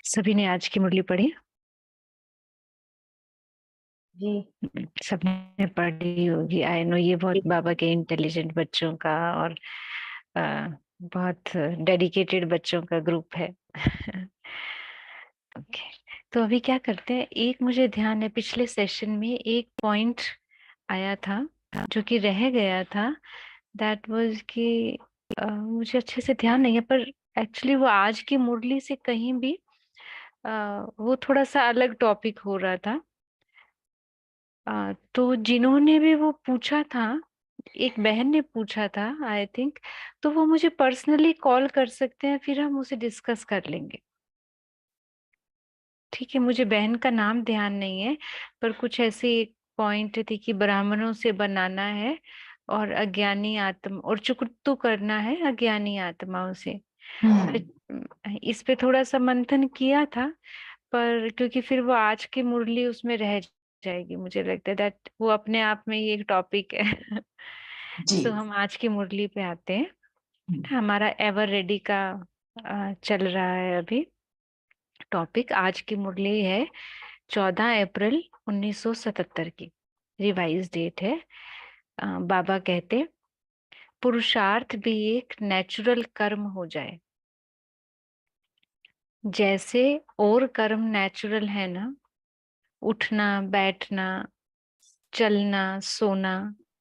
सभी ने आज की मुरली पढ़ी। जी। सबने पढ़ी होगी। आई नो ये बहुत बाबा के इंटेलिजेंट बच्चों का और बहुत डेडिकेटेड बच्चों का ग्रुप है। ओके, तो अभी क्या करते हैं, एक मुझे ध्यान है पिछले सेशन में एक पॉइंट आया था जो कि रह गया था। दैट वाज कि मुझे अच्छे से ध्यान नहीं है, पर एक्चुअली वो आज की मुरली से कहीं भी वो थोड़ा सा अलग टॉपिक हो रहा था। तो जिन्होंने भी वो पूछा था, एक बहन ने पूछा था आई थिंक, तो वो मुझे पर्सनली कॉल कर सकते हैं, फिर हम उसे डिस्कस कर लेंगे। ठीक है, मुझे बहन का नाम ध्यान नहीं है, पर कुछ ऐसे एक पॉइंट थी कि ब्राह्मणों से बनाना है और अज्ञानी आत्मा और चुकत्तू करना है अज्ञानी आत्माओं से। इस पे थोड़ा सा मंथन किया था, पर क्योंकि फिर वो आज की मुरली उसमें रह जाएगी, मुझे लगता है दैट वो अपने आप में ही एक टॉपिक है। जी। सो हम आज की मुरली पे आते हैं। हमारा एवर रेडी का चल रहा है अभी टॉपिक। आज की मुरली है 14 अप्रैल 1977 की, रिवाइज डेट है। बाबा कहते पुरुषार्थ भी एक नेचुरल कर्म हो जाए। जैसे और कर्म नेचुरल है ना, उठना बैठना चलना सोना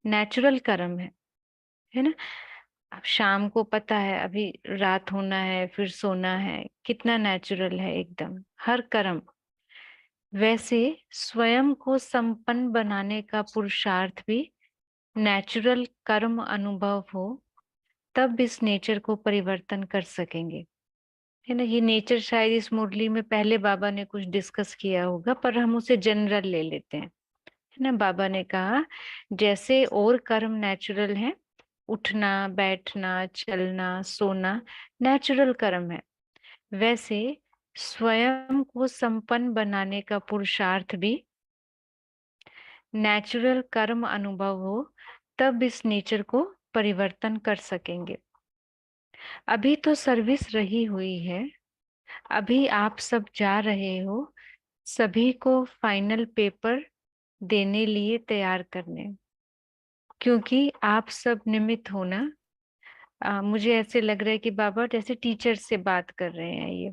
नेचुरल कर्म है ना। अब शाम को पता है अभी रात होना है, फिर सोना है, कितना नेचुरल है एकदम हर कर्म। वैसे स्वयं को संपन्न बनाने का पुरुषार्थ भी नेचुरल कर्म अनुभव हो, तब इस नेचर को परिवर्तन कर सकेंगे। है ना, ये नेचर शायद इस मुरली में पहले बाबा ने कुछ डिस्कस किया होगा, पर हम उसे जनरल ले लेते हैं। है ना, बाबा ने कहा जैसे और कर्म नेचुरल है, उठना बैठना चलना सोना नेचुरल कर्म है, वैसे स्वयं को संपन्न बनाने का पुरुषार्थ भी नेचुरल कर्म अनुभव हो, तब इस नेचर को परिवर्तन कर सकेंगे। अभी तो सर्विस रही हुई है, अभी आप सब जा रहे हो सभी को फाइनल पेपर देने लिए तैयार करने, क्योंकि आप सब निमित्त हो ना। मुझे ऐसे लग रहा है कि बाबा जैसे टीचर से बात कर रहे हैं ये,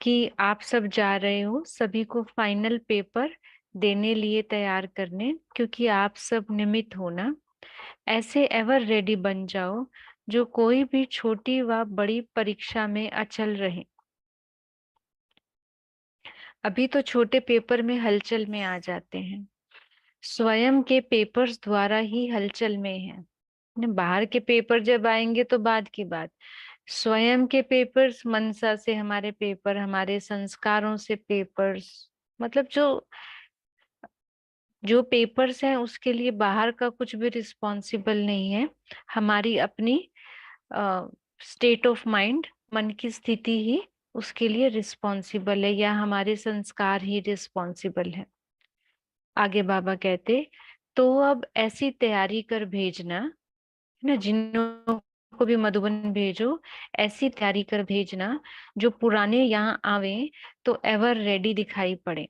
कि आप सब जा रहे हो सभी को फाइनल पेपर देने लिए तैयार करने, क्योंकि आप सब निमित्त हो ना। ऐसे एवर रेडी बन जाओ जो कोई भी छोटी व बड़ी परीक्षा में अचल रहे। अभी तो छोटे पेपर में हलचल में आ जाते हैं, स्वयं के पेपर्स द्वारा ही हलचल में है। बाहर के पेपर जब आएंगे तो बाद की बात, स्वयं के पेपर्स, मनसा से हमारे पेपर, हमारे संस्कारों से पेपर्स, मतलब जो जो पेपर्स हैं उसके लिए बाहर का कुछ भी रिस्पॉन्सिबल नहीं है। हमारी अपनी स्टेट ऑफ माइंड, मन की स्थिति ही उसके लिए रिस्पॉन्सिबल है, या हमारे संस्कार ही रिस्पॉन्सिबल है। आगे बाबा कहते तो अब ऐसी तैयारी कर भेजना, है ना, जिन्हों को भी मधुबन भेजो, ऐसी तैयारी कर भेजना जो पुराने यहाँ आवे तो एवर रेडी दिखाई पड़े।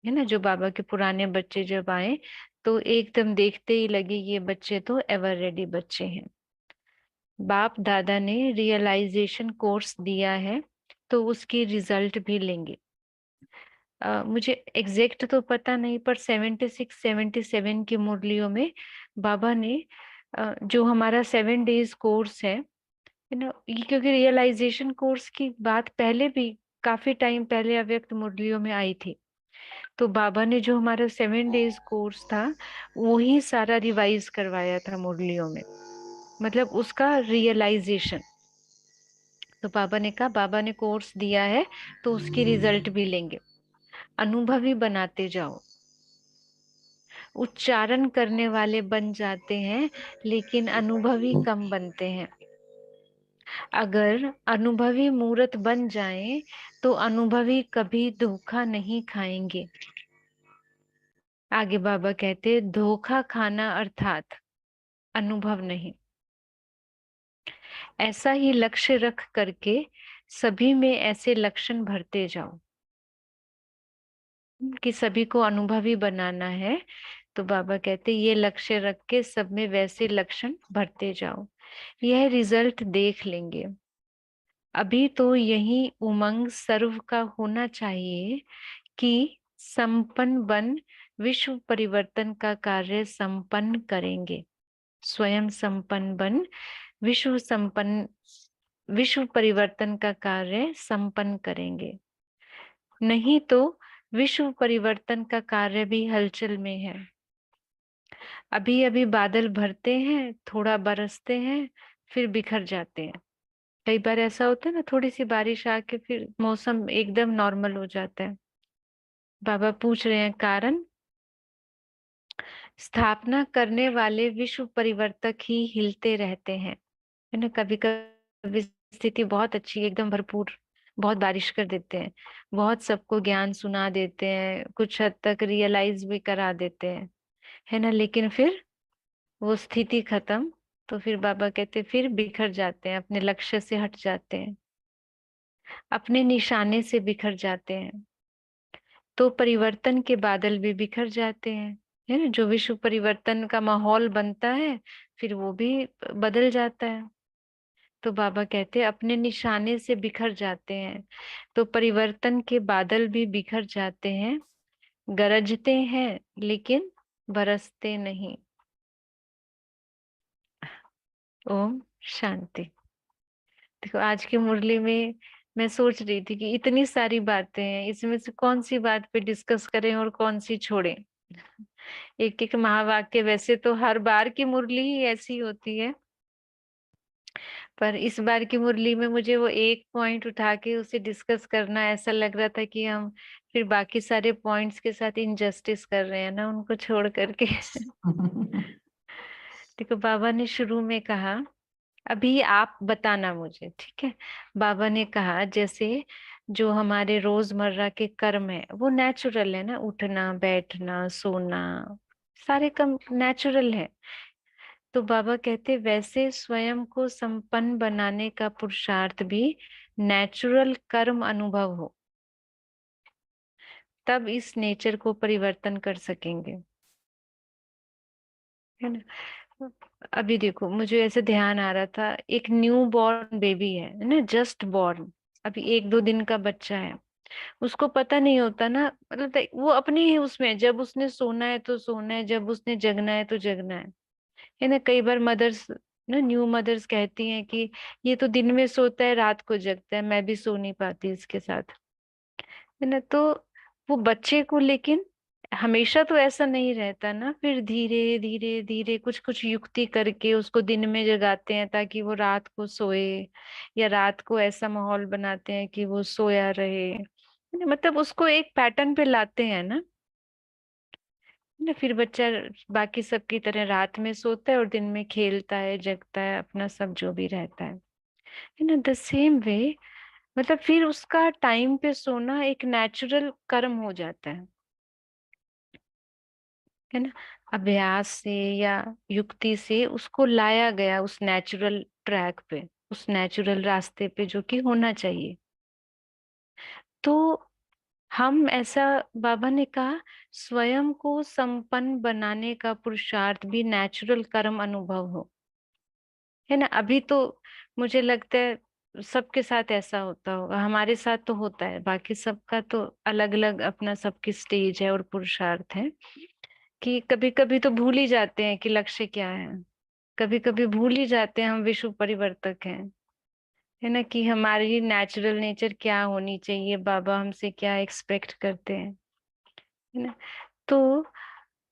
है ना, जो बाबा के पुराने बच्चे जब आए तो एकदम देखते ही लगे ये बच्चे तो एवर रेडी बच्चे हैं। बाप दादा ने रियलाइजेशन कोर्स दिया है तो उसकी रिजल्ट भी लेंगे। मुझे एग्जैक्ट तो पता नहीं, पर 76 77 की मुरलियों में बाबा ने जो हमारा 7 डेज कोर्स है, ना, ये क्योंकि रियलाइजेशन कोर्स की बात पहले भी काफी टाइम पहले अव्यक्त मुरलियों में आई थी, तो बाबा ने जो हमारा 7 डेज कोर्स था वही सारा रिवाइज करवाया था मुरलियों में, मतलब उसका रियलाइजेशन। तो बाबा ने कहा बाबा ने कोर्स दिया है तो उसकी रिजल्ट भी लेंगे। अनुभवी बनाते जाओ। उच्चारण करने वाले बन जाते हैं लेकिन अनुभवी कम बनते हैं। अगर अनुभवी मूर्त बन जाएं तो अनुभवी कभी धोखा नहीं खाएंगे। आगे बाबा कहते धोखा खाना अर्थात अनुभव नहीं। ऐसा ही लक्ष्य रख करके सभी में ऐसे लक्षण भरते जाओ, कि सभी को अनुभवी बनाना है। तो बाबा कहते ये लक्ष्य रख के सब में वैसे लक्षण भरते जाओ, यह रिजल्ट देख लेंगे। अभी तो यही उमंग सर्व का होना चाहिए कि संपन्न बन विश्व परिवर्तन का कार्य संपन्न करेंगे। स्वयं संपन्न बन विश्व परिवर्तन का कार्य संपन्न करेंगे। नहीं तो विश्व परिवर्तन का कार्य भी हलचल में है। अभी अभी बादल भरते हैं, थोड़ा बरसते हैं, फिर बिखर जाते हैं। कई बार ऐसा होता है ना, थोड़ी सी बारिश आके फिर मौसम एकदम नॉर्मल हो जाता है। बाबा पूछ रहे हैं कारण। स्थापना करने वाले विश्व परिवर्तक ही हिलते रहते हैं, है ना। कभी कभी स्थिति बहुत अच्छी, एकदम भरपूर, बहुत बारिश कर देते हैं, बहुत सबको ज्ञान सुना देते हैं, कुछ हद तक रियलाइज भी करा देते हैं, है ना। लेकिन फिर वो स्थिति खत्म, तो फिर बाबा कहते फिर बिखर जाते हैं, अपने लक्ष्य से हट जाते हैं, अपने निशाने से बिखर जाते हैं। तो परिवर्तन के बादल भी बिखर जाते हैं, है ना। जो विश्व परिवर्तन का माहौल बनता है, फिर वो भी बदल जाता है। तो बाबा कहते हैं अपने निशाने से बिखर जाते हैं, तो परिवर्तन के बादल भी बिखर जाते हैं। गरजते हैं लेकिन बरसते नहीं। ओम शांति। देखो आज की मुरली में मैं सोच रही थी कि इतनी सारी बातें हैं, इसमें से कौन सी बात पे डिस्कस करें और कौन सी छोड़ें। एक एक महावाक्य, वैसे तो हर बार की मुरली ही ऐसी होती है, पर इस बार की मुरली में मुझे वो एक पॉइंट उठा के उसे डिस्कस करना ऐसा लग रहा था कि हम फिर बाकी सारे पॉइंट्स के साथ इनजस्टिस कर रहे हैं ना, उनको छोड़ करके। देखो बाबा ने शुरू में कहा, अभी आप बताना मुझे, ठीक है। बाबा ने कहा जैसे जो हमारे रोजमर्रा के कर्म है वो नेचुरल है ना, उठना बैठना सोना, सारे कर्म नेचुरल है। तो बाबा कहते वैसे स्वयं को संपन्न बनाने का पुरुषार्थ भी नेचुरल कर्म अनुभव हो, तब इस नेचर को परिवर्तन कर सकेंगे, है ना। अभी देखो मुझे ऐसे ध्यान आ रहा था, एक न्यू बॉर्न बेबी है ना, जस्ट बॉर्न, अभी एक दो दिन का बच्चा है। उसको पता नहीं होता ना, मतलब वो अपनी है उसमें, जब उसने सोना है तो सोना है, जब उसने जगना है तो जगना है ना। कई बार मदर्स ना, न्यू मदर्स कहती हैं कि ये तो दिन में सोता है रात को जगता है, मैं भी सो नहीं पाती इसके साथ, है ना। तो वो बच्चे को, लेकिन हमेशा तो ऐसा नहीं रहता ना, फिर धीरे धीरे धीरे कुछ कुछ युक्ति करके उसको दिन में जगाते हैं ताकि वो रात को सोए, या रात को ऐसा माहौल बनाते हैं कि वो सोया रहे, है ना। मतलब उसको एक पैटर्न पे लाते हैं ना, है ना। फिर बच्चा बाकी सब की तरह रात में सोता है और दिन में खेलता है जगता है, अपना सब जो भी रहता है ना। द सेम वे, मतलब फिर उसका टाइम पे सोना एक नेचुरल कर्म हो जाता है ना। अभ्यास से या युक्ति से उसको लाया गया उस नेचुरल ट्रैक पे, उस नेचुरल रास्ते पे जो कि होना चाहिए। तो हम ऐसा, बाबा ने कहा स्वयं को संपन्न बनाने का पुरुषार्थ भी नेचुरल कर्म अनुभव हो, है ना। अभी तो मुझे लगता है सबके साथ ऐसा होता होगा, हमारे साथ तो होता है, बाकी सबका तो अलग अलग अपना सबकी स्टेज है और पुरुषार्थ है, कि कभी कभी तो भूल ही जाते हैं कि लक्ष्य क्या है। कभी कभी भूल ही जाते हैं हम विश्व परिवर्तक हैं, है ना, कि हमारी नेचुरल नेचर क्या होनी चाहिए, बाबा हमसे क्या एक्सपेक्ट करते हैं, है ना। तो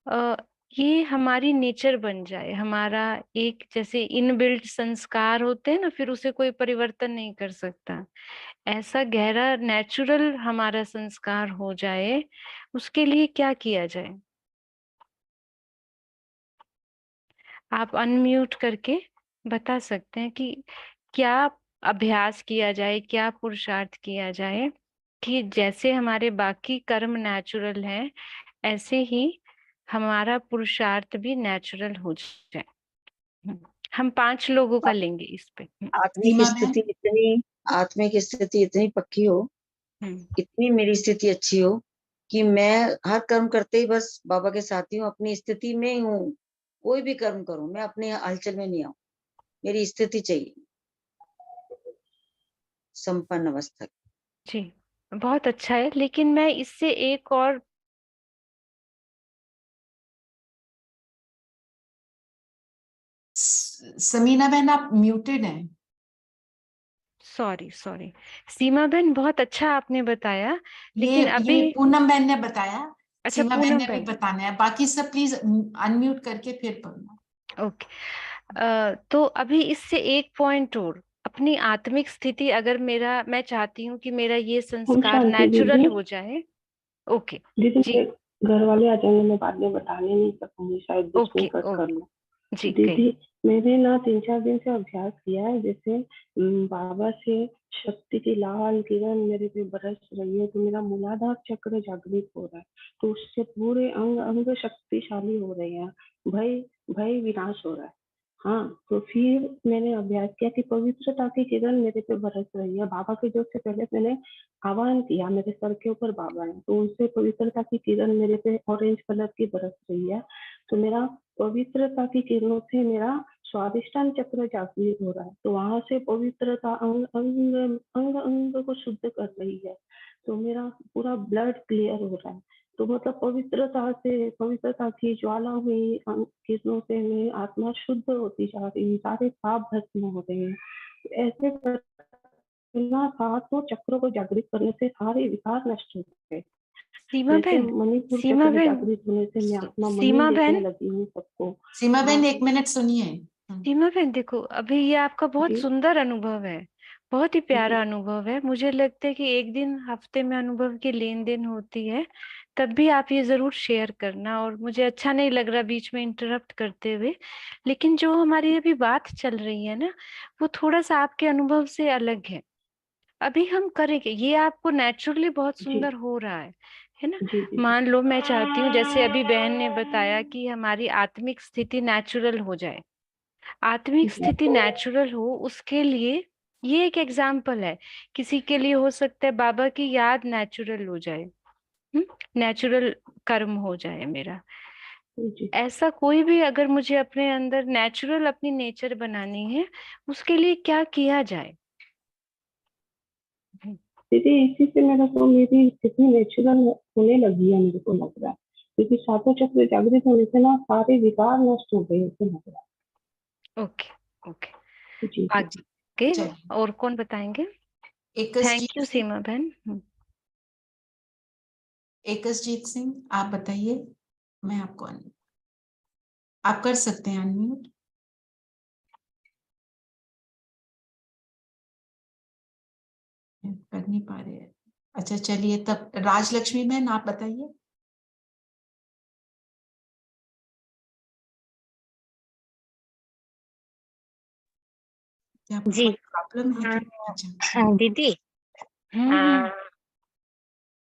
अ, ये हमारी नेचर बन जाए, हमारा एक जैसे इनबिल्ट संस्कार होते हैं ना, फिर उसे कोई परिवर्तन नहीं कर सकता। ऐसा गहरा नेचुरल हमारा संस्कार हो जाए, उसके लिए क्या किया जाए। आप अनम्यूट करके बता सकते हैं कि क्या अभ्यास किया जाए, क्या पुरुषार्थ किया जाए, कि जैसे हमारे बाकी कर्म नेचुरल हैं, ऐसे ही हमारा पुरुषार्थ भी नेचुरल हो जाए। हम 5 लोगों का लेंगे इस पे। आत्मिक सीमा बहन, स्थिति इतनी आत्मिक स्थिति इतनी पक्की हो, इतनी मेरी स्थिति अच्छी हो कि मैं हर कर्म करते ही बस बाबा के साथ ही हूँ, अपनी स्थिति में ही हूँ। कोई भी कर्म करूं, मैं अपने हलचल में नहीं आऊं, मेरी स्थिति चाहिए संपन्न अवस्था की। जी, बहुत अच्छा है, लेकिन मैं इससे एक और, समीना बहन आप म्यूटेड हैं। सॉरी सॉरी, सीमा बहन बहुत अच्छा आपने बताया, लेकिन ये अभी, पूनम बहन ने बताया, अच्छा सीमा बहन पूनम ने भी बहन, बताना है, बाकी सब प्लीज अनम्यूट करके फिर पढ़ना। ओके। तो अभी इससे एक पॉइंट और, अपनी आत्मिक स्थिति अगर मेरा, मैं चाहती हूँ कि मेरा ये ओम संस्कार शांति नेचुरल दीदी। हो जाए। ओके। दीदी जी, मेरे घर वाले आ जाएंगे, मैं बाद में बताने नहीं सकूंगी, शायद बीच में ओके कट कर ओके, लो। जी दीदी कहिए। मैंने ना 3-4 दिन से अभ्यास किया है, जैसे बाबा से शक्ति की लाल किरण मेरे पे बरस रही है, तो मेरा मूलाधार चक्र जागृत हो रहा है, तो उससे पूरे अंग अंग शक्तिशाली हो रहे हैं, भय भय विनाश हो रहा है। हाँ, तो फिर मैंने अभ्यास किया कि पवित्रता की किरण मेरे पे बरस रही है। बाबा के जोत से पहले मैंने आह्वान किया, मेरे सर के ऊपर बाबा है, तो उनसे पवित्रता की किरण मेरे पे ऑरेंज कलर की बरस रही है। तो मेरा पवित्रता की किरणों से मेरा स्वादिष्टान चक्र जागृत हो रहा है, तो वहां से पवित्रता अंग अंग अंग अंग को शुद्ध कर रही है, तो मेरा पूरा ब्लड क्लियर हो रहा है। तो मतलब पवित्रता से, पवित्रता की ज्वाला हुई किरणों से मेरी आत्मा शुद्ध होती जा रही है, सारे पाप भस्म हो रहे हैं। तो ऐसे करना था, तो चक्रों को जागृत करने से सारे विकार नष्ट हो गए। सीमा जैसे बहन, मणिपुर सीमा चक्र बहन, जागृत होने से मैं आत्मा मणि सीमा देखने बहन, लगी हूँ सबको। सीमा हाँ बहन 1 मिनट सुनिए। सीमा बहन देखो, अभी ये आपका बहुत जी सुंदर अनुभव है, बहुत ही जी प्यारा अनुभव है। मुझे लगता है कि एक दिन हफ्ते में अनुभव की लेन देन होती है, तब भी आप ये जरूर शेयर करना। और मुझे अच्छा नहीं लग रहा बीच में इंटरप्ट करते हुए, लेकिन जो हमारी अभी बात चल रही है ना, वो थोड़ा सा आपके अनुभव से अलग है। अभी हम करेंगे ये, आपको नेचुरली बहुत जी सुंदर हो रहा है ना। जी जी जी मान लो मैं चाहती हूँ, जैसे अभी बहन ने बताया कि हमारी आत्मिक स्थिति नेचुरल हो जाए, आत्मिक जी स्थिति नेचुरल हो, उसके लिए ये एक एग्जाम्पल है। किसी के लिए हो सकता है बाबा की याद नेचुरल हो जाए, नेचुरल कर्म हो जाए मेरा। जी। ऐसा कोई भी, अगर मुझे अपने अंदर नेचुरल अपनी नेचर बनानी है, उसके लिए क्या किया जाए? हम्म, दीदी इसी से मेरा तो मेरी स्थिति नेचुरल होने लगी है, मेरे को लग रहा है, क्योंकि सातों चक्र जागृत होने से ना सारे विकार नष्ट हो गए, ऐसे लग रहा ओके ओके, है। जी जी जी। आगे चलिए, और कौन बताएंगे? थैंक एकसजीत यू सिंह, सीमा बहन। एकसजीत सिंह आप बताइए। मैं आपको आप कर सकते हैं अनम्यूट। कर नहीं पा रहे हैं। अच्छा चलिए, तब राजलक्ष्मी बहन आप बताइए। क्या जी। कोई प्रॉब्लम है हाँ, क्या? अच्छा हाँ दीदी। आ,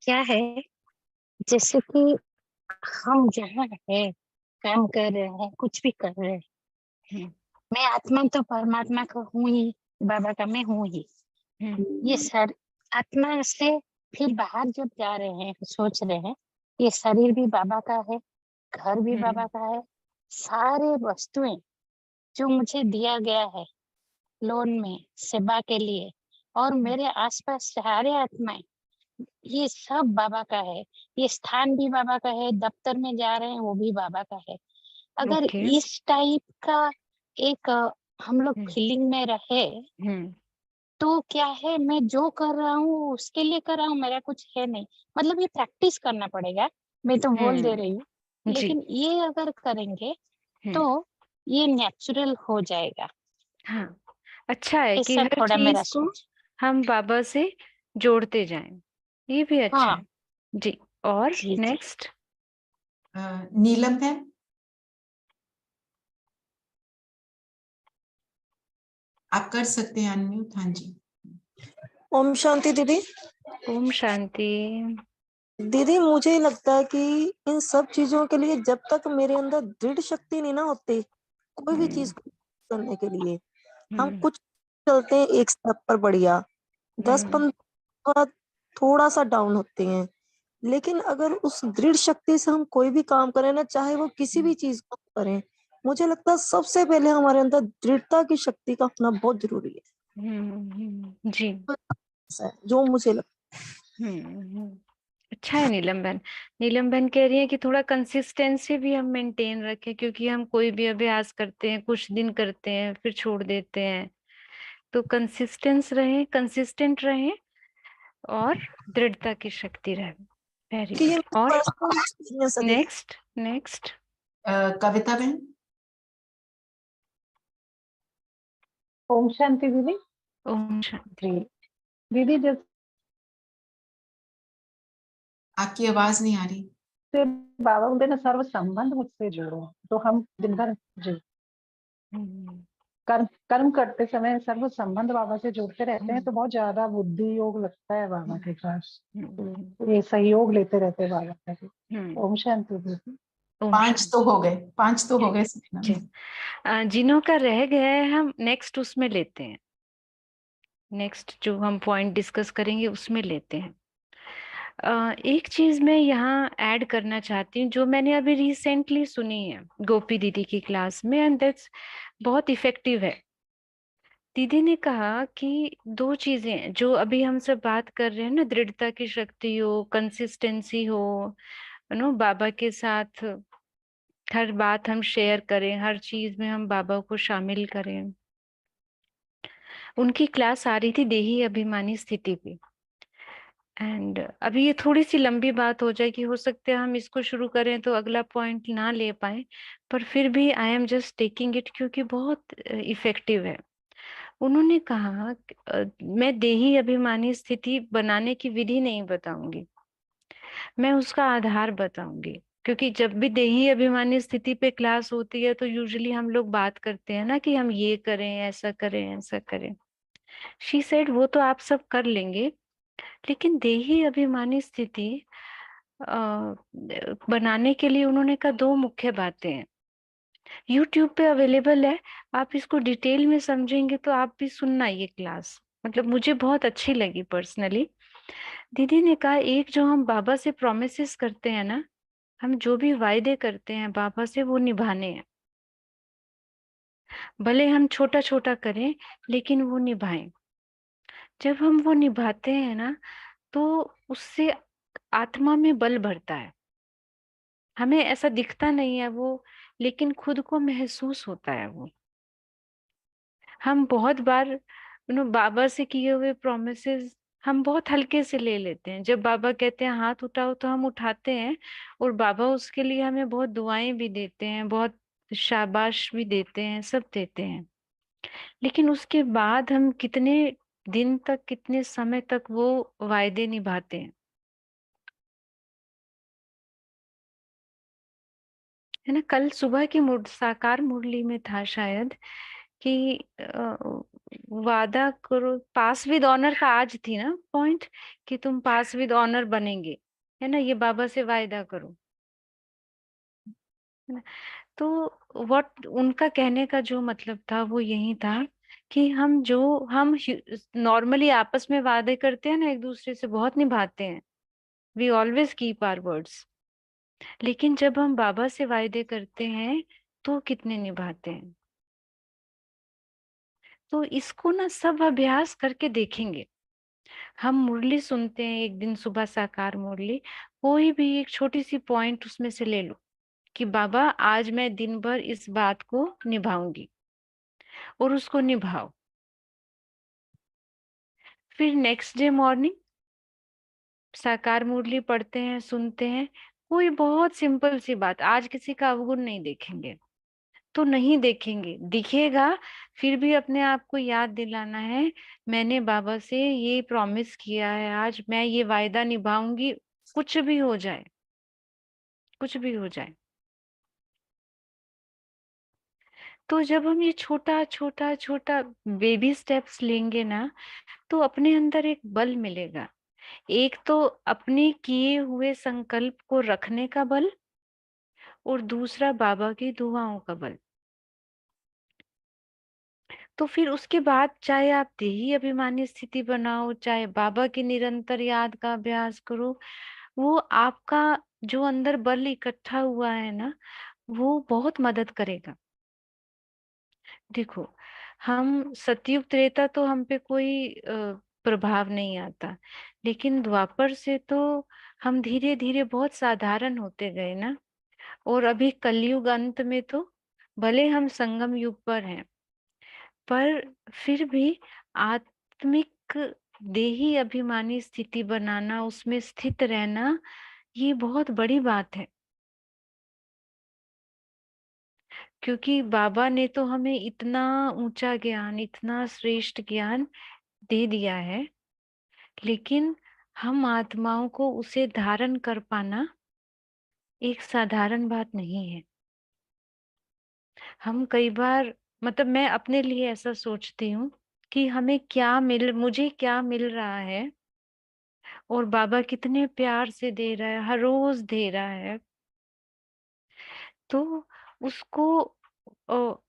क्या है, जैसे कि हम जहाँ है, काम कर रहे हैं, कुछ भी कर रहे हैं, हम्म मैं आत्मा तो परमात्मा का हूँ ही, बाबा का मैं हूँ ही। हम्म ये सर आत्मा से फिर बाहर जब जा रहे हैं, सोच रहे हैं, ये शरीर भी बाबा का है, घर भी हम्म बाबा का है, सारे वस्तुएं जो मुझे दिया गया है लोन में सेवा के लिए, और मेरे आसपास सारे आत्माएं, ये सब बाबा का है। ये स्थान भी बाबा का है, दफ्तर में जा रहे हैं वो भी बाबा का है। अगर ओके। इस टाइप का एक हम लोग हम्म फीलिंग में रहे, हम्म तो क्या है, मैं जो कर रहा हूँ उसके लिए कर रहा हूँ, मेरा कुछ है नहीं। मतलब ये प्रैक्टिस करना पड़ेगा, मैं तो बोल दे रही हूँ, जी। लेकिन ये अगर करेंगे हम्म तो ये नेचुरल हो जाएगा। हाँ, अच्छा है कि ऐसा हर थोड़ा मेरा चीज को सोच। हम बाबा से जोड़ते जाएं, ये भी अच्छा हाँ है। जी, और जी जी। नेक्स्ट? नीलम बहन आप कर सकते हैं अनम्यूट। हाँ जी। ओम शांति दीदी। ओम शांति। दीदी मुझे लगता है कि इन सब चीजों के लिए जब तक मेरे अंदर दृढ़ शक्ति नहीं ना होती, कोई भी हम्म चीज करने के लिए हम हम्म कुछ चलते हैं एक स्टेप पर बढ़िया, 10-15 बाद थोड़ा सा डाउन होते हैं, लेकिन अगर उस दृढ़ शक्ति से हम कोई भी काम करें ना, चाहे वो किसी भी चीज को करें, मुझे लगता है सबसे पहले हमारे अंदर दृढ़ता की शक्ति का होना बहुत जरूरी जी। है, जो मुझे लगता अच्छा है नीलम बहन। नीलम बहन कह रही है कि थोड़ा कंसिस्टेंसी भी हम मेंटेन रखें, क्योंकि हम कोई भी अभ्यास करते हैं, कुछ दिन करते हैं फिर छोड़ देते हैं। तो कंसिस्टेंट रहें और दृढ़ता की शक्ति रहे। वेरी कि ये गुड। और पर्सनल एक्सपीरियंस है। नेक्स्ट नेक्स्ट कविता बहन। ओम शांति दीदी। ओम शांति। जी दीदी, जैसे आपकी आवाज नहीं आ रही। बाबा बोलते ना, सर्व संबंध मुझसे जोड़ो, तो हम दिन भर जी कर्म करते समय सर्व संबंध बाबा से जोड़ते रहते हैं, तो बहुत ज्यादा बुद्धि योग लगता है बाबा के पास। ये सहयोग लेते रहते हैं बाबा का। ओम शांति दीदी। ओम 5 शांति। तो हो गए, 5 तो हो गए सपना जी। में। जिन्हों का रह गया है हम नेक्स्ट उसमें लेते हैं। नेक्स्ट जो हम पॉइंट डिस्कस करेंगे उसमें लेते हैं। एक चीज मैं यहाँ ऐड करना चाहती हूँ, जो मैंने अभी रिसेंटली सुनी है गोपी दीदी की क्लास में, एंड दैट्स बहुत इफेक्टिव है। दीदी ने कहा कि दो चीजें जो अभी हम सब बात कर रहे हैं ना, दृढ़ता की शक्ति हो, कंसिस्टेंसी हो, बाबा के साथ हर बात हम शेयर करें, हर चीज में हम बाबा को शामिल करें। उनकी क्लास आ रही थी देही अभिमानी स्थिति पे, एंड अभी ये थोड़ी सी लंबी बात हो जाएगी, हो सकता है हम इसको शुरू करें तो अगला पॉइंट ना ले पाए, पर फिर भी I am just taking it क्योंकि बहुत इफेक्टिव है। उन्होंने कहा मैं देही अभिमानी स्थिति बनाने की विधि नहीं बताऊंगी, मैं उसका आधार बताऊंगी। क्योंकि जब भी देही अभिमानी स्थिति पे क्लास होती है तो यूजुअली हम लोग बात करते हैं ना कि हम ये करें, ऐसा करें, ऐसा करें। शी सेड वो तो आप सब कर लेंगे, लेकिन देही अभिमानी स्थिति बनाने के लिए उन्होंने कहा दो मुख्य बातें हैं। यूट्यूब पे अवेलेबल है, आप इसको डिटेल में समझेंगे तो आप भी सुनना ये क्लास, मतलब मुझे बहुत अच्छी लगी पर्सनली। दीदी ने कहा एक जो हम बाबा से प्रोमिसेस करते हैं ना, हम जो भी वायदे करते हैं बाबा से वो निभाने हैं। भले हम छोटा छोटा करें लेकिन वो निभाएं। जब हम वो निभाते हैं ना तो उससे आत्मा में बल भरता है। हमें ऐसा दिखता नहीं है वो, लेकिन खुद को महसूस होता है वो। हम बहुत बार बाबा से किए हुए प्रोमिसेस हम बहुत हल्के से ले लेते हैं। जब बाबा कहते हैं हाथ उठाओ तो हम उठाते हैं, और बाबा उसके लिए हमें बहुत दुआएं भी देते हैं, बहुत शाबाश भी देते हैं, सब देते हैं। लेकिन उसके बाद हम कितने दिन तक, कितने समय तक वो वायदे निभाते हैं, है ना। कल सुबह की साकार मुरली में था शायद कि वादा करो, पास विद ऑनर का आज थी ना पॉइंट, कि तुम पास विद ऑनर बनेंगे, है ना, ये बाबा से वायदा करो, है ना। तो व्हाट उनका कहने का जो मतलब था वो यही था कि हम नॉर्मली आपस में वादे करते हैं ना, एक दूसरे से बहुत निभाते हैं, we always keep our words. लेकिन जब हम बाबा से वायदे करते हैं तो कितने निभाते हैं। तो इसको ना सब अभ्यास करके देखेंगे। हम मुरली सुनते हैं एक दिन सुबह साकार मुरली, कोई भी एक छोटी सी पॉइंट उसमें से ले लो कि बाबा आज मैं दिन भर इस बात को निभाऊंगी, और उसको निभाओ। फिर नेक्स्ट डे मॉर्निंग साकार मुरली पढ़ते हैं, सुनते हैं, कोई बहुत सिंपल सी बात, आज किसी का अवगुण नहीं देखेंगे तो नहीं देखेंगे, दिखेगा, फिर भी अपने आप को याद दिलाना है मैंने बाबा से ये प्रॉमिस किया है, आज मैं ये वायदा निभाऊंगी, कुछ भी हो जाए, कुछ भी हो जाए। तो जब हम ये छोटा छोटा छोटा बेबी स्टेप्स लेंगे ना, तो अपने अंदर एक बल मिलेगा। एक तो अपने किए हुए संकल्प को रखने का बल, और दूसरा बाबा की दुआओं का बल। तो फिर उसके बाद चाहे आप देही अभिमानी स्थिति बनाओ, चाहे बाबा की निरंतर याद का अभ्यास करो, वो आपका जो अंदर बल इकट्ठा हुआ है ना, वो बहुत मदद करेगा। देखो, हम सतयुग त्रेता तो हम पे कोई प्रभाव नहीं आता, लेकिन द्वापर से तो हम धीरे धीरे बहुत साधारण होते गए ना। और अभी कलयुग अंत में तो भले हम संगम युग पर हैं, पर फिर भी आत्मिक देही अभिमानी स्थिति बनाना, उसमें स्थित रहना, ये बहुत बड़ी बात है। क्योंकि बाबा ने तो हमें इतना ऊंचा ज्ञान, इतना श्रेष्ठ ज्ञान दे दिया है, लेकिन हम आत्माओं को उसे धारण कर पाना एक साधारण बात नहीं है। हम कई बार, मतलब मैं अपने लिए ऐसा सोचती हूँ कि मुझे क्या मिल रहा है, और बाबा कितने प्यार से दे रहा है, हर रोज दे रहा है। तो उसको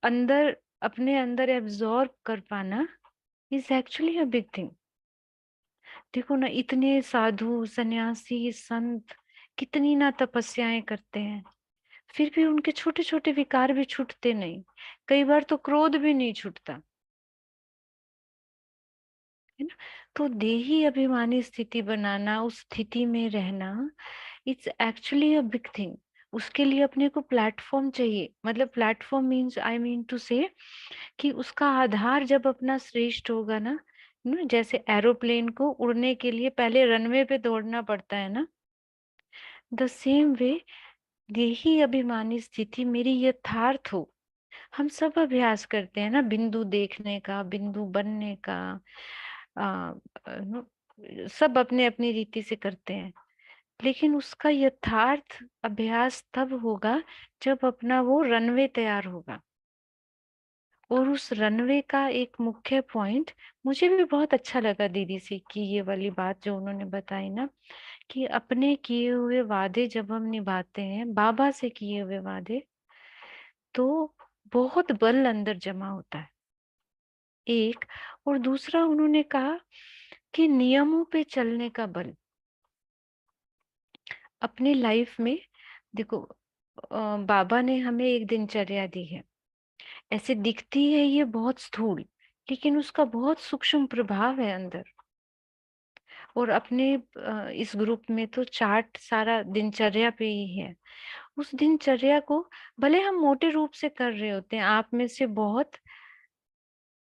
अंदर, अपने अंदर एब्जॉर्ब कर पाना is actually a big thing. देखो ना, इतने साधु सन्यासी संत कितनी ना तपस्याएं करते हैं, फिर भी उनके छोटे छोटे विकार भी छूटते नहीं। कई बार तो क्रोध भी नहीं छूटता है ना। तो देही अभिमानी स्थिति बनाना, उस स्थिति में रहना, it's actually a big thing. उसके लिए अपने को प्लेटफॉर्म चाहिए। मतलब platform means, I mean to say, कि उसका आधार जब अपना श्रेष्ठ होगा ना, जैसे एरोप्लेन को उड़ने के लिए पहले रनवे पे दौड़ना पड़ता है ना, द सेम वे देही अभिमानी स्थिति मेरी यथार्थ हो। हम सब अभ्यास करते हैं ना, बिंदु देखने का, बिंदु बनने का, आ, नो, सब अपने अपनी रीति से करते हैं, लेकिन उसका यथार्थ अभ्यास तब होगा जब अपना वो रनवे तैयार होगा। और उस रनवे का एक मुख्य पॉइंट मुझे भी बहुत अच्छा लगा दीदी से, कि ये वाली बात जो उन्होंने बताई ना, कि अपने किए हुए वादे जब हम निभाते हैं, बाबा से किए हुए वादे, तो बहुत बल अंदर जमा होता है एक। और दूसरा उन्होंने कहा कि नियमों पे चलने का बल अपनी लाइफ में। देखो, बाबा ने हमें एक दिनचर्या दी है, ऐसे दिखती है ये बहुत स्थूल, लेकिन उसका बहुत सूक्ष्म प्रभाव है अंदर। और अपने इस ग्रुप में तो चार्ट सारा दिनचर्या पे ही है। उस दिनचर्या को भले हम मोटे रूप से कर रहे होते हैं, आप में से बहुत,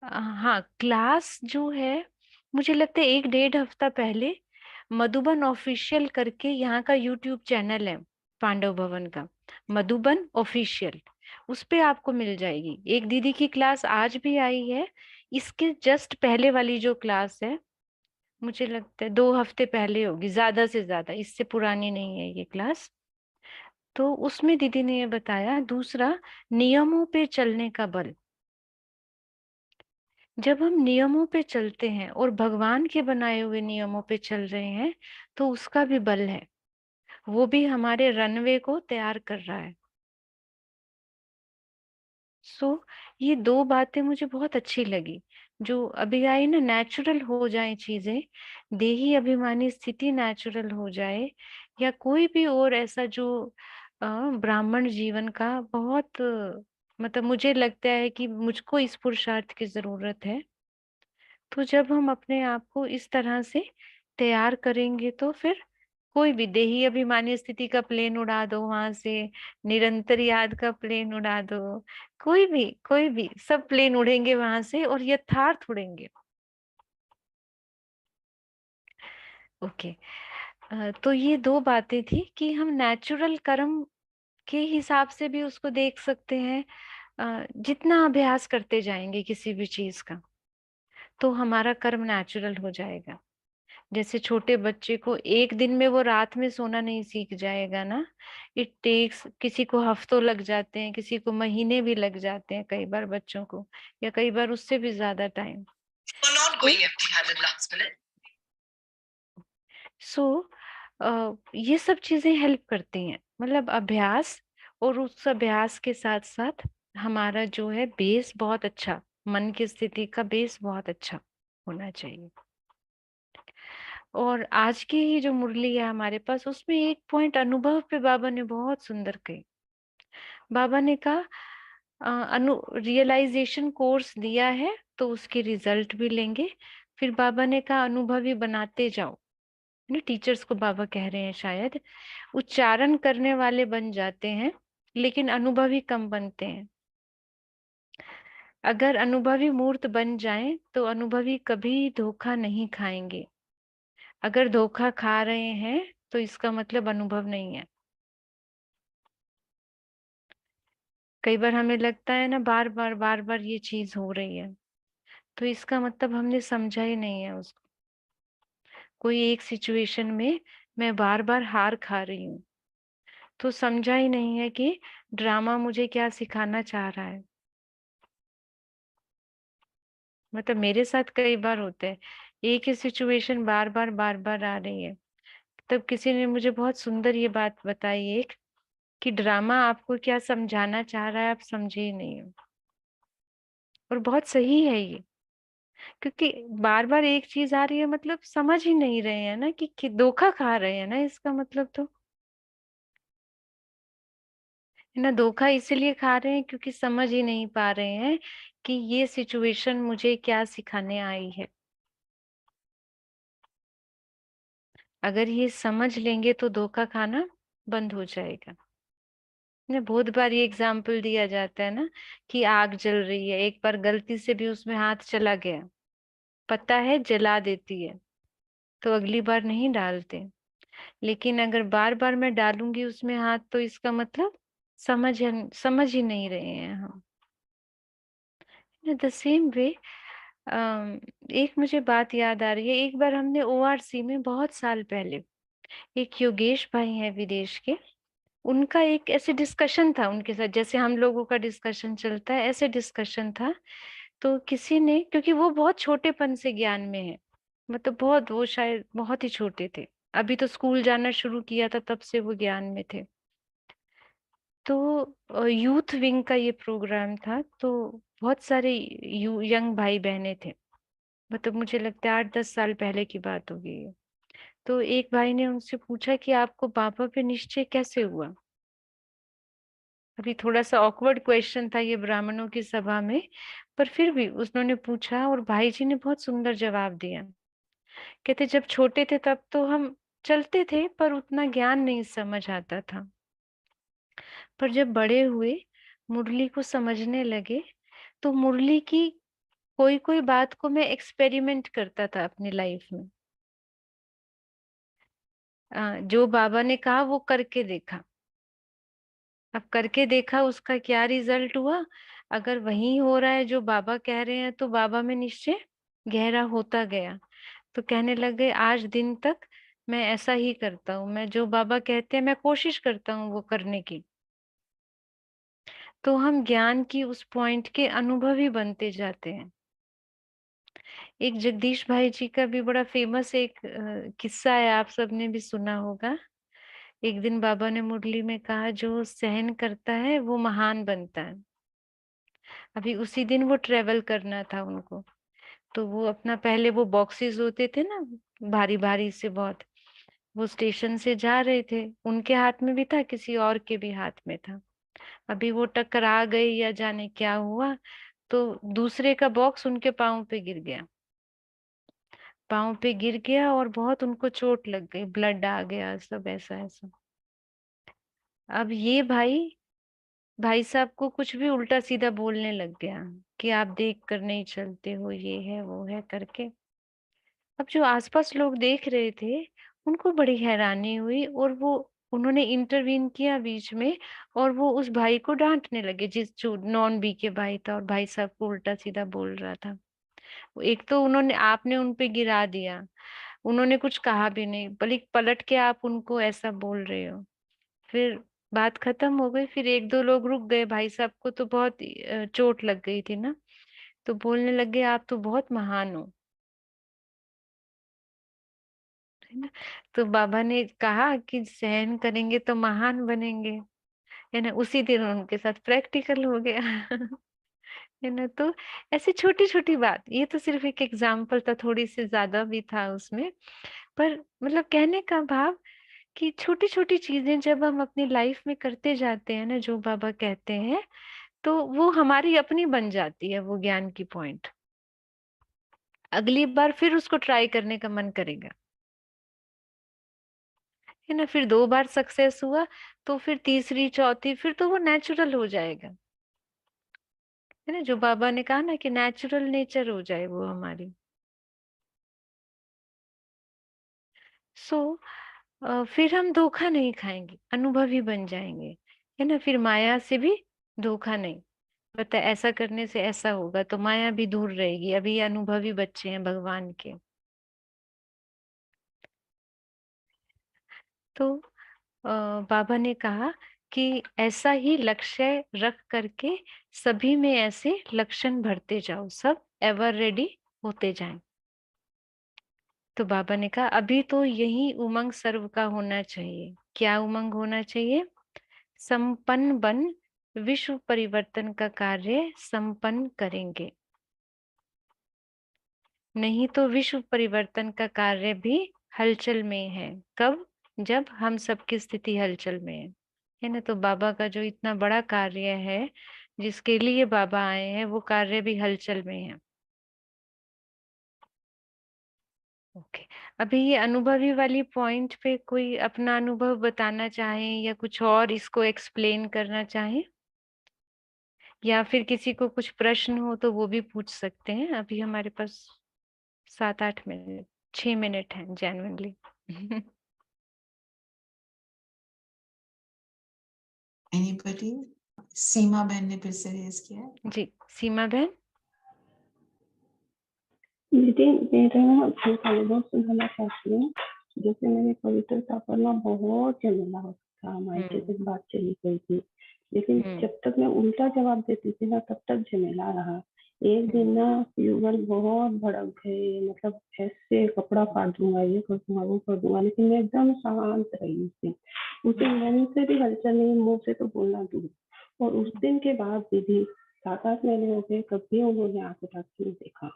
हाँ, क्लास जो है, मुझे लगता है 1-1.5 हफ्ता पहले मधुबन ऑफिशियल करके यहाँ का यूट्यूब चैनल है, पांडव भवन का, मधुबन ऑफिशियल, उस पे आपको मिल जाएगी। एक दीदी की क्लास आज भी आई है, इसके जस्ट पहले वाली जो क्लास है, मुझे लगता है 2 हफ्ते पहले होगी, ज्यादा से ज्यादा, इससे पुरानी नहीं है ये क्लास। तो उसमें दीदी ने ये बताया, दूसरा, नियमों पे चलने का बल। जब हम नियमों पे चलते हैं और भगवान के बनाए हुए नियमों पे चल रहे हैं, तो उसका भी बल है, वो भी हमारे रनवे को तैयार कर रहा है। सो ये 2 बातें मुझे बहुत अच्छी लगी, जो अभी आई ना, नेचुरल हो जाए चीजें, देही अभिमानी स्थिति नेचुरल हो जाए, या कोई भी और ऐसा जो ब्राह्मण जीवन का बहुत, मतलब मुझे लगता है कि मुझको इस पुरुषार्थ की जरूरत है। तो जब हम अपने आप को इस तरह से तैयार करेंगे, तो फिर कोई भी देही अभिमानी स्थिति का प्लेन उड़ा दो वहां से, निरंतर याद का प्लेन उड़ा दो, कोई भी सब प्लेन उड़ेंगे वहां से, और यथार्थ उड़ेंगे। ओके। तो ये 2 बातें थी कि हम नेचुरल कर्म के हिसाब से भी उसको देख सकते हैं। जितना अभ्यास करते जाएंगे किसी भी चीज का, तो हमारा कर्म नेचुरल हो जाएगा। जैसे छोटे बच्चे को एक दिन में वो रात में सोना नहीं सीख जाएगा ना, इट टेक्स, किसी को हफ्तों लग जाते हैं, किसी को महीने भी लग जाते हैं कई बार बच्चों को, या कई बार उससे भी ज्यादा टाइम। सो ये सब चीजें हेल्प करती हैं, मतलब अभ्यास, और उस अभ्यास के साथ साथ हमारा जो है बेस बहुत अच्छा मन की स्थिति का बेस बहुत अच्छा होना चाहिए। और आज की ही जो मुरली है हमारे पास, उसमें एक पॉइंट अनुभव पे बाबा ने बहुत सुंदर कही। बाबा ने कहा रियलाइजेशन कोर्स दिया है तो उसके रिजल्ट भी लेंगे। फिर बाबा ने कहा अनुभवी बनाते जाओ। टीचर्स को बाबा कह रहे हैं शायद, उच्चारण करने वाले बन जाते हैं लेकिन अनुभवी कम बनते हैं। अगर अनुभवी मूर्त बन जाएं तो अनुभवी कभी धोखा नहीं खाएंगे। अगर धोखा खा रहे हैं तो इसका मतलब अनुभव नहीं है। कई बार हमें लगता है ना, बार बार ये चीज हो रही है, तो इसका मतलब हमने समझा ही नहीं है उसको। कोई एक सिचुएशन में मैं बार बार हार खा रही हूँ, तो समझा ही नहीं है कि ड्रामा मुझे क्या सिखाना चाह रहा है। मतलब मेरे साथ कई बार होता है, एक ही सिचुएशन बार बार आ रही है। तब किसी ने मुझे बहुत सुंदर ये बात बताई एक, कि ड्रामा आपको क्या समझाना चाह रहा है आप समझे ही नहीं हो। और बहुत सही है ये, क्योंकि बार बार एक चीज आ रही है, मतलब समझ ही नहीं रहे हैं ना कि धोखा खा रहे हैं ना, इसका मतलब तो है ना। धोखा इसीलिए खा रहे हैं क्योंकि समझ ही नहीं पा रहे हैं कि ये सिचुएशन मुझे क्या सिखाने आई है। अगर ये समझ लेंगे तो धोखा खाना बंद हो जाएगा। ने बहुत बार ये एग्जाम्पल दिया जाता है ना, कि आग जल रही है, एक बार गलती से भी उसमें हाथ चला गया, पता है जला देती है, तो अगली बार नहीं डालते। लेकिन अगर बार बार मैं डालूंगी उसमें हाथ, तो इसका मतलब समझ ही नहीं रहे हैं हम। द सेम वे, एक मुझे बात याद आ रही है। एक बार हमने ओआरसी में बहुत साल पहले, एक योगेश भाई हैं विदेश के, उनका एक ऐसे डिस्कशन था उनके साथ, जैसे हम लोगों का डिस्कशन चलता है ऐसे डिस्कशन था। तो किसी ने, क्योंकि वो बहुत छोटेपन से ज्ञान में है, मतलब बहुत, वो शायद बहुत ही छोटे थे, अभी तो स्कूल जाना शुरू किया था तब से वो ज्ञान में थे। तो यूथ विंग का ये प्रोग्राम था, तो बहुत सारे यंग भाई बहने थे, मतलब मुझे लगता है 8-10 साल पहले की बात होगी ये। तो एक भाई ने उनसे पूछा कि आपको बाबा पे निश्चय कैसे हुआ। अभी थोड़ा सा ऑकवर्ड क्वेश्चन था ये ब्राह्मणों की सभा में, पर फिर भी उन्होंने पूछा और भाई जी ने बहुत सुंदर जवाब दिया। कहते जब छोटे थे तब तो हम चलते थे पर उतना ज्ञान नहीं समझ आता था, पर जब बड़े हुए मुरली को समझने लगे, तो मुरली की कोई कोई बात को मैं एक्सपेरिमेंट करता था अपनी लाइफ में। जो बाबा ने कहा वो करके देखा। अब करके देखा उसका क्या रिजल्ट हुआ। अगर वही हो रहा है जो बाबा कह रहे हैं, तो बाबा में निश्चय गहरा होता गया। तो कहने लगे आज दिन तक मैं ऐसा ही करता हूँ, मैं जो बाबा कहते हैं मैं कोशिश करता हूँ वो करने की। तो हम ज्ञान की उस पॉइंट के अनुभवी बनते जाते हैं। एक जगदीश भाई जी का भी बड़ा फेमस एक किस्सा है, आप सबने भी सुना होगा। एक दिन बाबा ने मुरली में कहा जो सहन करता है वो महान बनता है। अभी उसी दिन वो ट्रेवल करना था उनको, तो वो अपना, पहले वो बॉक्सेस होते थे ना भारी भारी से बहुत, वो स्टेशन से जा रहे थे, उनके हाथ में भी था किसी और के भी हाथ में था। अभी वो टकरा गई या जाने क्या हुआ, तो दूसरे का बॉक्स उनके पाँव पे गिर गया। पाँव पे गिर गया और बहुत उनको चोट लग गई, ब्लड आ गया, सब ऐसा ऐसा। अब ये भाई साहब को कुछ भी उल्टा सीधा बोलने लग गया, कि आप देख कर नहीं चलते हो, ये है वो है करके। अब जो आसपास लोग देख रहे थे उनको बड़ी हैरानी हुई, और वो उन्होंने इंटरवीन किया बीच में, और वो उस भाई को डांटने लगे, जो नॉन बी के भाई था और भाई साहब को उल्टा सीधा बोल रहा था। एक तो उन्होंने, आपने उन पे गिरा दिया, उन्होंने कुछ कहा भी नहीं, बल्कि पलट के आप उनको ऐसा बोल रहे हो। फिर बात खत्म हो गई, फिर एक दो लोग रुक गए, भाई साहब को तो बहुत चोट लग गई थी ना, तो बोलने लगे आप तो बहुत महान हो, है ना। तो बाबा ने कहा कि सहन करेंगे तो महान बनेंगे, है ना। उसी दिन उनके साथ प्रैक्टिकल हो गया। है ना। तो ऐसी छोटी छोटी बात, ये तो सिर्फ एक एग्जाम्पल था, थोड़ी सी ज्यादा भी था उसमें, पर मतलब कहने का भाव कि छोटी छोटी चीजें जब हम अपनी लाइफ में करते जाते हैं ना, जो बाबा कहते हैं, तो वो हमारी अपनी बन जाती है, वो ज्ञान की पॉइंट। अगली बार फिर उसको ट्राई करने का मन करेगा, है ना। फिर 2 बार सक्सेस हुआ, तो फिर तीसरी चौथी, फिर तो वो नेचुरल हो जाएगा, है ना। जो बाबा ने कहा ना कि नेचुरल नेचर हो जाए वो हमारी। सो फिर हम धोखा नहीं खाएंगे, अनुभवी बन जाएंगे, है ना। फिर माया से भी धोखा नहीं, पता है ऐसा करने से ऐसा होगा, तो माया भी दूर रहेगी। अभी ये अनुभवी बच्चे हैं भगवान के। तो बाबा ने कहा कि ऐसा ही लक्ष्य रख करके सभी में ऐसे लक्षण भरते जाओ, सब एवर रेडी होते जाएं। तो बाबा ने कहा अभी तो यही उमंग सर्व का होना चाहिए। क्या उमंग होना चाहिए? संपन्न बन विश्व परिवर्तन का कार्य संपन्न करेंगे, नहीं तो विश्व परिवर्तन का कार्य भी हलचल में है। कब? जब हम सबकी स्थिति हलचल में है ना। तो बाबा का जो इतना बड़ा कार्य है, जिसके लिए बाबा आए हैं, वो कार्य भी हलचल में है। ओके, अभी ये अनुभवी वाली पॉइंट पे कोई अपना अनुभव बताना चाहे या कुछ और इसको एक्सप्लेन करना चाहे, या फिर किसी को कुछ प्रश्न हो तो वो भी पूछ सकते हैं। अभी हमारे पास 7-8 मिनट, 6 मिनट है जेन्युइनली। एनीबॉडी? सीमा बहन ने फिर से रेज किया है। जी, सीमा बहन। दीदी मेरा ना एक अनुभव सुनाना चाहती हूँ। जैसे मैंने पवित्रता पर ना बहुत झमेला होता था, मायके से बात चली गई थी, लेकिन जब तक मैं उल्टा जवाब देती थी ना तब तक झमेला रहा। एक दिन ना युगल बहुत भड़क गए, मतलब ऐसे कपड़ा फाड़ दूंगा, ये कर दूंगा, वो कर दूंगा, लेकिन मैं एकदम शांत रही उस दिन। उस दिन मन से भी हलचल नहीं, मुंह से तो बोलना दूर। और उस दिन के बाद दीदी 7-8 महीने हो गए, कभी उन्होंने आंख उठा के नहीं देखा,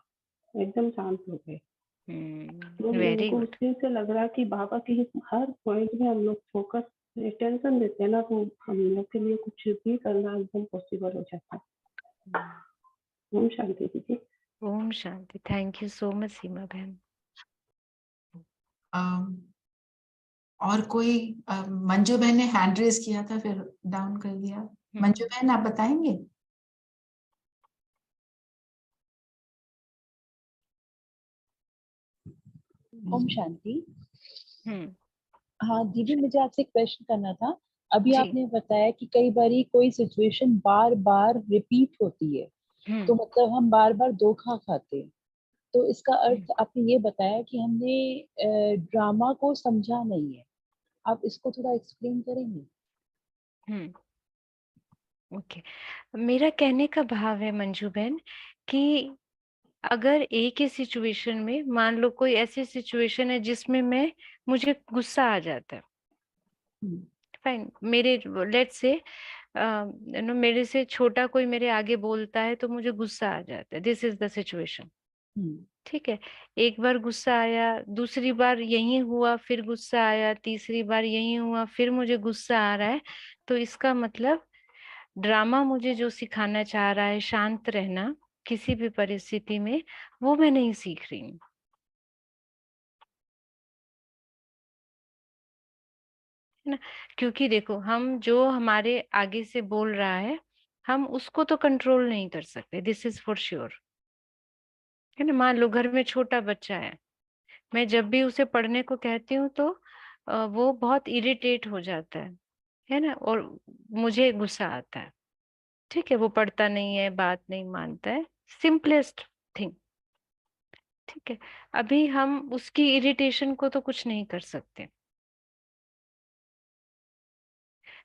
एकदम शांत हो गए। तो मेरे वेरी को उस गुड। दिन से लग रहा कि बाबा की हर पॉइंट में हम लोग फोकस टेंशन देते हैं ना, तो हम लोग के लिए कुछ भी करना एकदम पॉसिबल हो जाता है। ओम शांति दीदी। ओम शांति। थैंक यू सो मच सीमा बहन। और कोई? मंजू बहन ने हैंड रेज किया था, फिर डाउन कर दिया। मंजू बहन आप बताएंगे? ओम शांति। हाँ दीदी, मुझे आपसे एक प्रश्न करना था। अभी जी। आपने बताया कि कई बारी कोई सिचुएशन बार बार रिपीट होती है, तो मतलब हम बार बार धोखा खाते हैं। तो इसका अर्थ आपने ये बताया कि हमने ड्रामा को समझा नहीं है। आप इसको थोड़ा एक्सप्लेन करेंगे? ओके, मेरा कहने का भाव है मंजू बहन कि अगर एक ही सिचुएशन में, मान लो कोई ऐसी सिचुएशन है जिसमें मुझे गुस्सा आ जाता है, फाइन, मेरे लेट्स से नो मेरे से छोटा कोई मेरे आगे बोलता है तो मुझे गुस्सा आ जाता है। दिस इज द सिचुएशन, ठीक है। एक बार गुस्सा आया, दूसरी बार यही हुआ, फिर गुस्सा आया, तीसरी बार यही हुआ, फिर मुझे गुस्सा आ रहा है। तो इसका मतलब ड्रामा मुझे जो सिखाना चाह रहा है, शांत रहना किसी भी परिस्थिति में, वो मैं नहीं सीख रही हूँ, है ना। क्योंकि देखो, हम जो हमारे आगे से बोल रहा है, हम उसको तो कंट्रोल नहीं कर सकते, दिस इज फॉर श्योर, है ना। मान लो घर में छोटा बच्चा है, मैं जब भी उसे पढ़ने को कहती हूँ तो वो बहुत इरिटेट हो जाता है ना, और मुझे गुस्सा आता है, ठीक है। वो पढ़ता नहीं है, बात नहीं मानता है, सिंपलेस्ट थिंग, ठीक है। अभी हम उसकी इरिटेशन को तो कुछ नहीं कर सकते।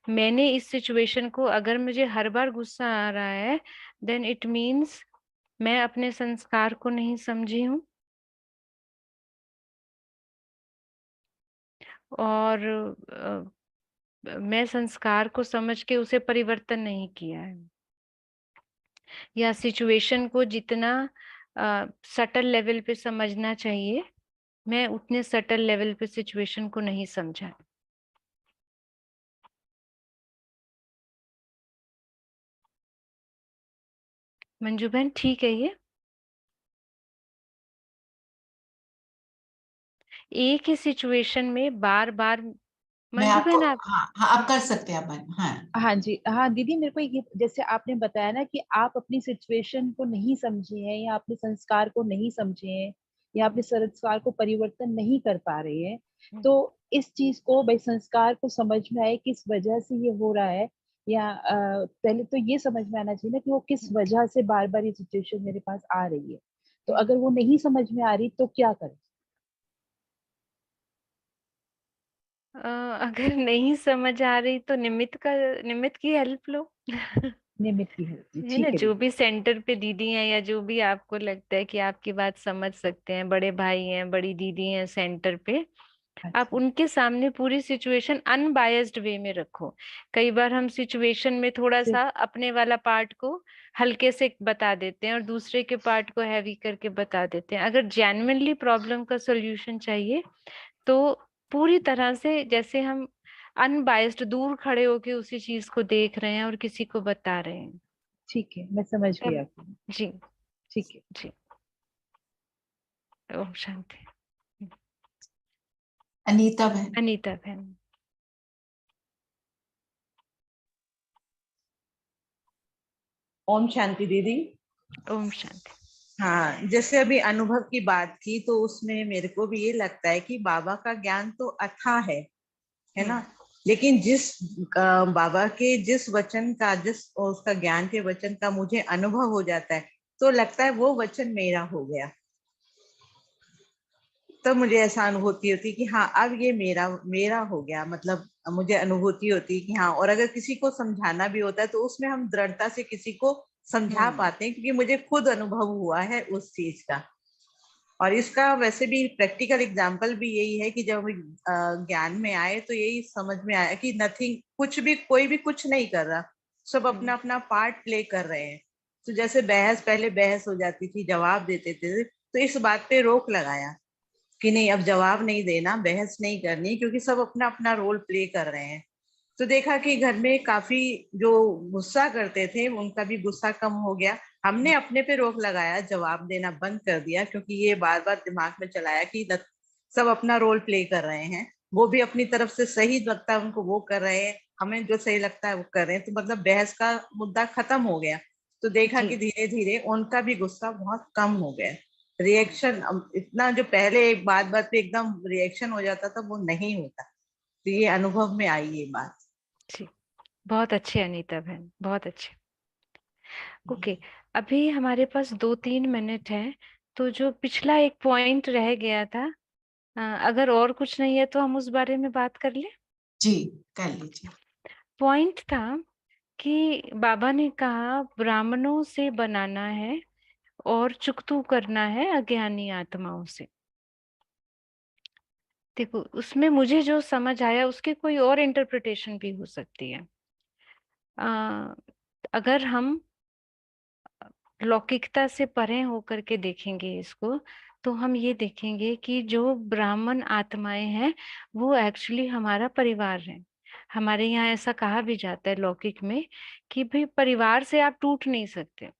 मैंने इस सिचुएशन को, अगर मुझे हर बार गुस्सा आ रहा है, देन इट मीन्स मैं अपने संस्कार को नहीं समझी हूँ, और मैं संस्कार को समझ के उसे परिवर्तन नहीं किया है। या सिचुएशन को जितना सटल लेवल पे समझना चाहिए, मैं उतने सटल लेवल पे सिचुएशन को नहीं समझा। मंजू बहन ठीक है ये? एक ही सिचुएशन में बार बार, मैं मंजू आपको, बहन आप, हाँ हाँ आप कर सकते हैं अपन, हाँ हाँ जी, हाँ दीदी, मेरे को ये जैसे आपने बताया ना कि आप अपनी सिचुएशन को नहीं समझे हैं, या अपने संस्कार को नहीं समझे हैं, या अपने संस्कार को परिवर्तन नहीं कर पा रहे हैं, तो इस चीज को भाई संस्कार को समझ में आए किस वजह से ये हो रहा है, या पहले तो ये समझ में आना चाहिए ना कि वो किस वजह से बार बार ये सिचुएशन मेरे पास आ रही है। तो अगर वो नहीं समझ में आ रही तो क्या करें? अगर नहीं समझ आ रही तो निमित्त की हेल्प लो। नियमित की है जी, है ना, ठीक है जो दीदी। भी सेंटर पे दीदी हैं या जो भी आपको लगता है कि आपकी बात समझ सकते हैं, बड़े भाई हैं, बड़ी दीदी हैं सेंटर पे, आप अच्छा, उनके सामने पूरी सिचुएशन अनबायस्ड वे में रखो। कई बार हम सिचुएशन में थोड़ा सिर्फ सा अपने वाला पार्ट को हल्के से बता देते हैं और दूसरे के पार्ट को हैवी करके बता देते हैं। अगर जेन्युइनली प्रॉब्लम का सॉल्यूशन चाहिए तो पूरी तरह से, जैसे हम अनबायस्ड दूर खड़े होके उसी चीज को देख रहे हैं और किसी को बता रहे हैं, ठीक है, मैं समझ तब। गया। जी। ठीक है। जी। ओम शांति। अनीता बहन। अनीता बहन। ओम शांति दीदी। ओम शांति। हाँ, जैसे अभी अनुभव की बात की तो उसमें मेरे को भी ये लगता है कि बाबा का ज्ञान तो अथाह है ना, लेकिन जिस बाबा के जिस वचन का, जिस उसका ज्ञान के वचन का मुझे अनुभव हो जाता है तो लगता है वो वचन मेरा हो गया। तब मुझे ऐसा अनुभूति होती कि हाँ अब ये मेरा मेरा हो गया, मतलब मुझे अनुभूति होती कि हाँ। और अगर किसी को समझाना भी होता है तो उसमें हम दृढ़ता से किसी को समझा पाते हैं, क्योंकि मुझे खुद अनुभव हुआ है उस चीज का। और इसका वैसे भी प्रैक्टिकल एग्जाम्पल भी यही है कि जब ज्ञान में आए तो यही समझ में आया कि नथिंग, कुछ भी, कोई भी कुछ नहीं कर रहा, सब अपना अपना पार्ट प्ले कर रहे हैं। तो जैसे पहले बहस हो जाती थी, जवाब देते थे, तो इस बात पे रोक लगाया कि नहीं, अब जवाब नहीं देना, बहस नहीं करनी, क्योंकि सब अपना अपना रोल प्ले कर रहे हैं। तो देखा कि घर में काफी जो गुस्सा करते थे उनका भी गुस्सा कम हो गया। हमने अपने पे रोक लगाया, जवाब देना बंद कर दिया, क्योंकि ये बार बार दिमाग में चलाया कि सब अपना रोल प्ले कर रहे हैं, वो भी अपनी तरफ से सही लगता है उनको वो कर रहे हैं, हमें जो सही लगता है वो कर रहे हैं। तो मतलब बहस का मुद्दा खत्म हो गया। तो देखा कि धीरे धीरे उनका भी गुस्सा बहुत कम हो गया। रिएक्शन इतना, जो पहले एक बात बात पे एकदम रिएक्शन हो जाता था, वो नहीं होता। तो ये अनुभव में आई ये बात। जी, बहुत अच्छे अनीता बहन, बहुत अच्छे। ओके, अभी हमारे पास 2-3 मिनट है, तो जो पिछला एक पॉइंट रह गया था, अगर और कुछ नहीं है तो हम उस बारे में बात कर ले। जी, कर लीजिए। पॉइंट था कि बाबा ने कहा ब्राह्मणों से बनाना है और चुकतू करना है अज्ञानी आत्माओं से। देखो, उसमें मुझे जो समझ आया उसके कोई और इंटरप्रिटेशन भी हो सकती है। अगर हम लौकिकता से परे होकर के देखेंगे इसको, तो हम ये देखेंगे कि जो ब्राह्मण आत्माएं हैं वो एक्चुअली हमारा परिवार है। हमारे यहाँ ऐसा कहा भी जाता है लौकिक में कि भाई परिवार से आप टूट नहीं सकते,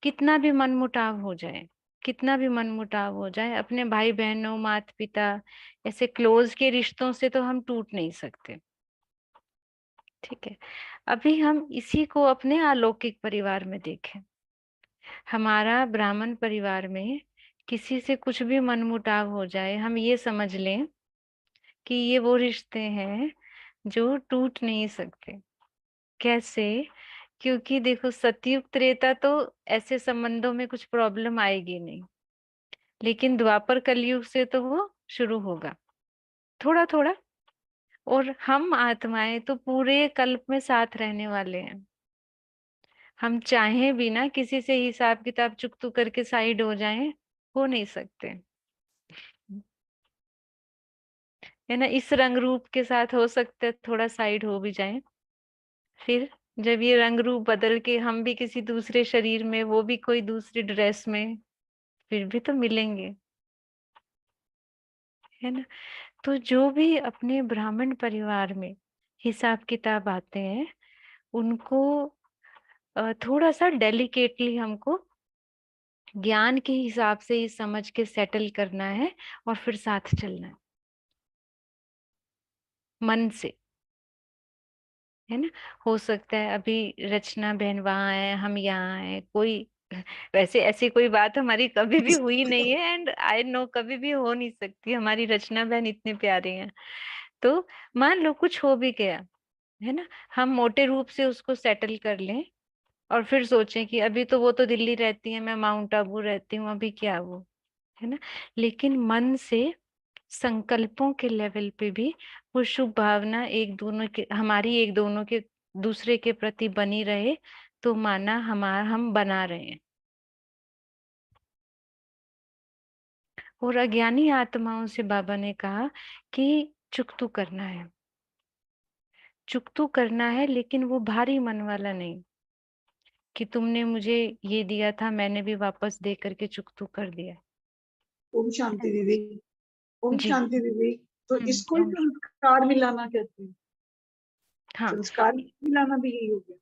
कितना भी मनमुटाव हो जाए, कितना भी मनमुटाव हो जाए, अपने भाई बहनों, माता पिता, ऐसे क्लोज के रिश्तों से तो हम टूट नहीं सकते। ठीक है, अभी हम इसी को अपने अलौकिक परिवार में देखें। हमारा ब्राह्मण परिवार में किसी से कुछ भी मनमुटाव हो जाए, हम ये समझ लें कि ये वो रिश्ते हैं जो टूट नहीं सकते। कैसे? क्योंकि देखो, सतयुग त्रेता तो ऐसे संबंधों में कुछ प्रॉब्लम आएगी नहीं, लेकिन द्वापर कलयुग से तो वो शुरू होगा थोड़ा थोड़ा। और हम आत्माएं तो पूरे कल्प में साथ रहने वाले हैं। हम चाहें भी ना किसी से हिसाब किताब चुकतू करके साइड हो जाएं, हो नहीं सकते, है ना। इस रंग रूप के साथ हो सकते थोड़ा साइड हो भी जाएं, फिर जब ये रंग रूप बदल के हम भी किसी दूसरे शरीर में, वो भी कोई दूसरी ड्रेस में, फिर भी तो मिलेंगे, है ना। तो जो भी अपने ब्राह्मण परिवार में हिसाब किताब आते हैं, उनको थोड़ा सा डेलिकेटली हमको ज्ञान के हिसाब से ही समझ के सेटल करना है और फिर साथ चलना है मन से, है ना। हो सकता है अभी रचना बहन वहां है, हम यहाँ हैं, कोई वैसे ऐसी कोई बात हमारी कभी भी हुई नहीं है, एंड आई नो कभी भी हो नहीं सकती, हमारी रचना बहन इतने प्यारे हैं। तो मान लो कुछ हो भी गया, है ना, हम मोटे रूप से उसको सेटल कर लें और फिर सोचें कि अभी तो वो तो दिल्ली रहती है, मैं माउंट आबू रहती हूँ, अभी क्या वो, है ना। लेकिन मन से संकल्पों के लेवल पे भी वो शुभ भावना एक दोनों के, हमारी एक दोनों के दूसरे के प्रति बनी रहे, तो माना हम बना रहे हैं। और अज्ञानी आत्माओं से बाबा ने कहा कि चुकतू करना है, चुकतू करना है, लेकिन वो भारी मन वाला नहीं कि तुमने मुझे ये दिया था, मैंने भी वापस दे करके चुकतू कर दिया। ओम शांति दीदी। ओम जी। शांति दीदी। तो इसको ओम। संस्कार मिलाना कहते हैं। हाँ, संस्कार मिलाना भी यही हो गया।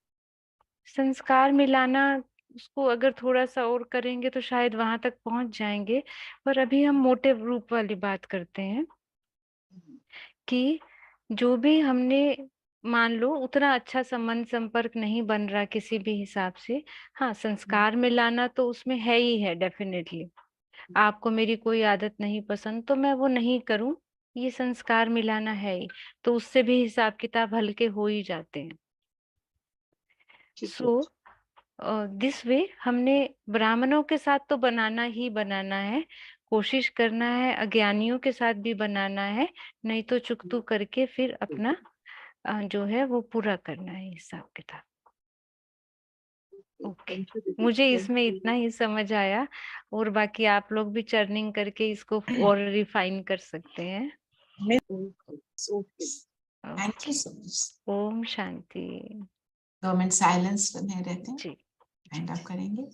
संस्कार मिलाना, उसको अगर थोड़ा सा और करेंगे तो शायद वहां तक पहुंच जाएंगे, पर अभी हम मोटे रूप वाली बात करते हैं कि जो भी हमने, मान लो उतना अच्छा संबंध संपर्क नहीं बन रहा किसी भी हिसाब से, हाँ संस्कार मिलाना तो उसमें है ही है डेफिनेटली। आपको मेरी कोई आदत नहीं पसंद तो मैं वो नहीं करूं, ये संस्कार मिलाना है ही, तो उससे भी हिसाब किताब हल्के हो ही जाते हैं। सो दिस वे हमने ब्राह्मणों के साथ तो बनाना ही बनाना है, कोशिश करना है अज्ञानियों के साथ भी बनाना है, नहीं तो चुकतू करके फिर अपना जो है वो पूरा करना है हिसाब किताब। ओके, मुझे इसमें इतना ही समझ आया, और बाकी आप लोग भी चर्निंग करके इसको और रिफाइन कर सकते हैं। Thank you so much. ओम शांति। 2 मिनट साइलेंस में रहते हैं, जी, एंड अप करेंगे।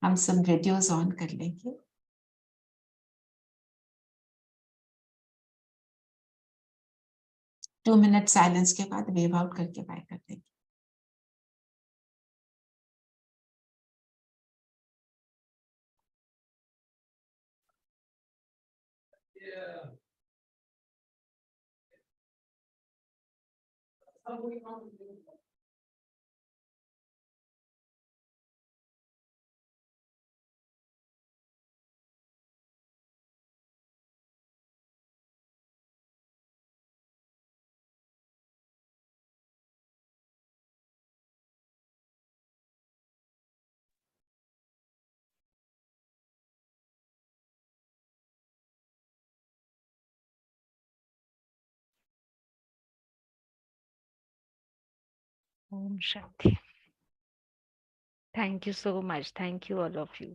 हम सब वीडियोस ऑन कर लेंगे। टू मिनट साइलेंस के बाद वेव आउट करके बाय कर देंगे। ओम शांति। Thank you so much, thank you all of you.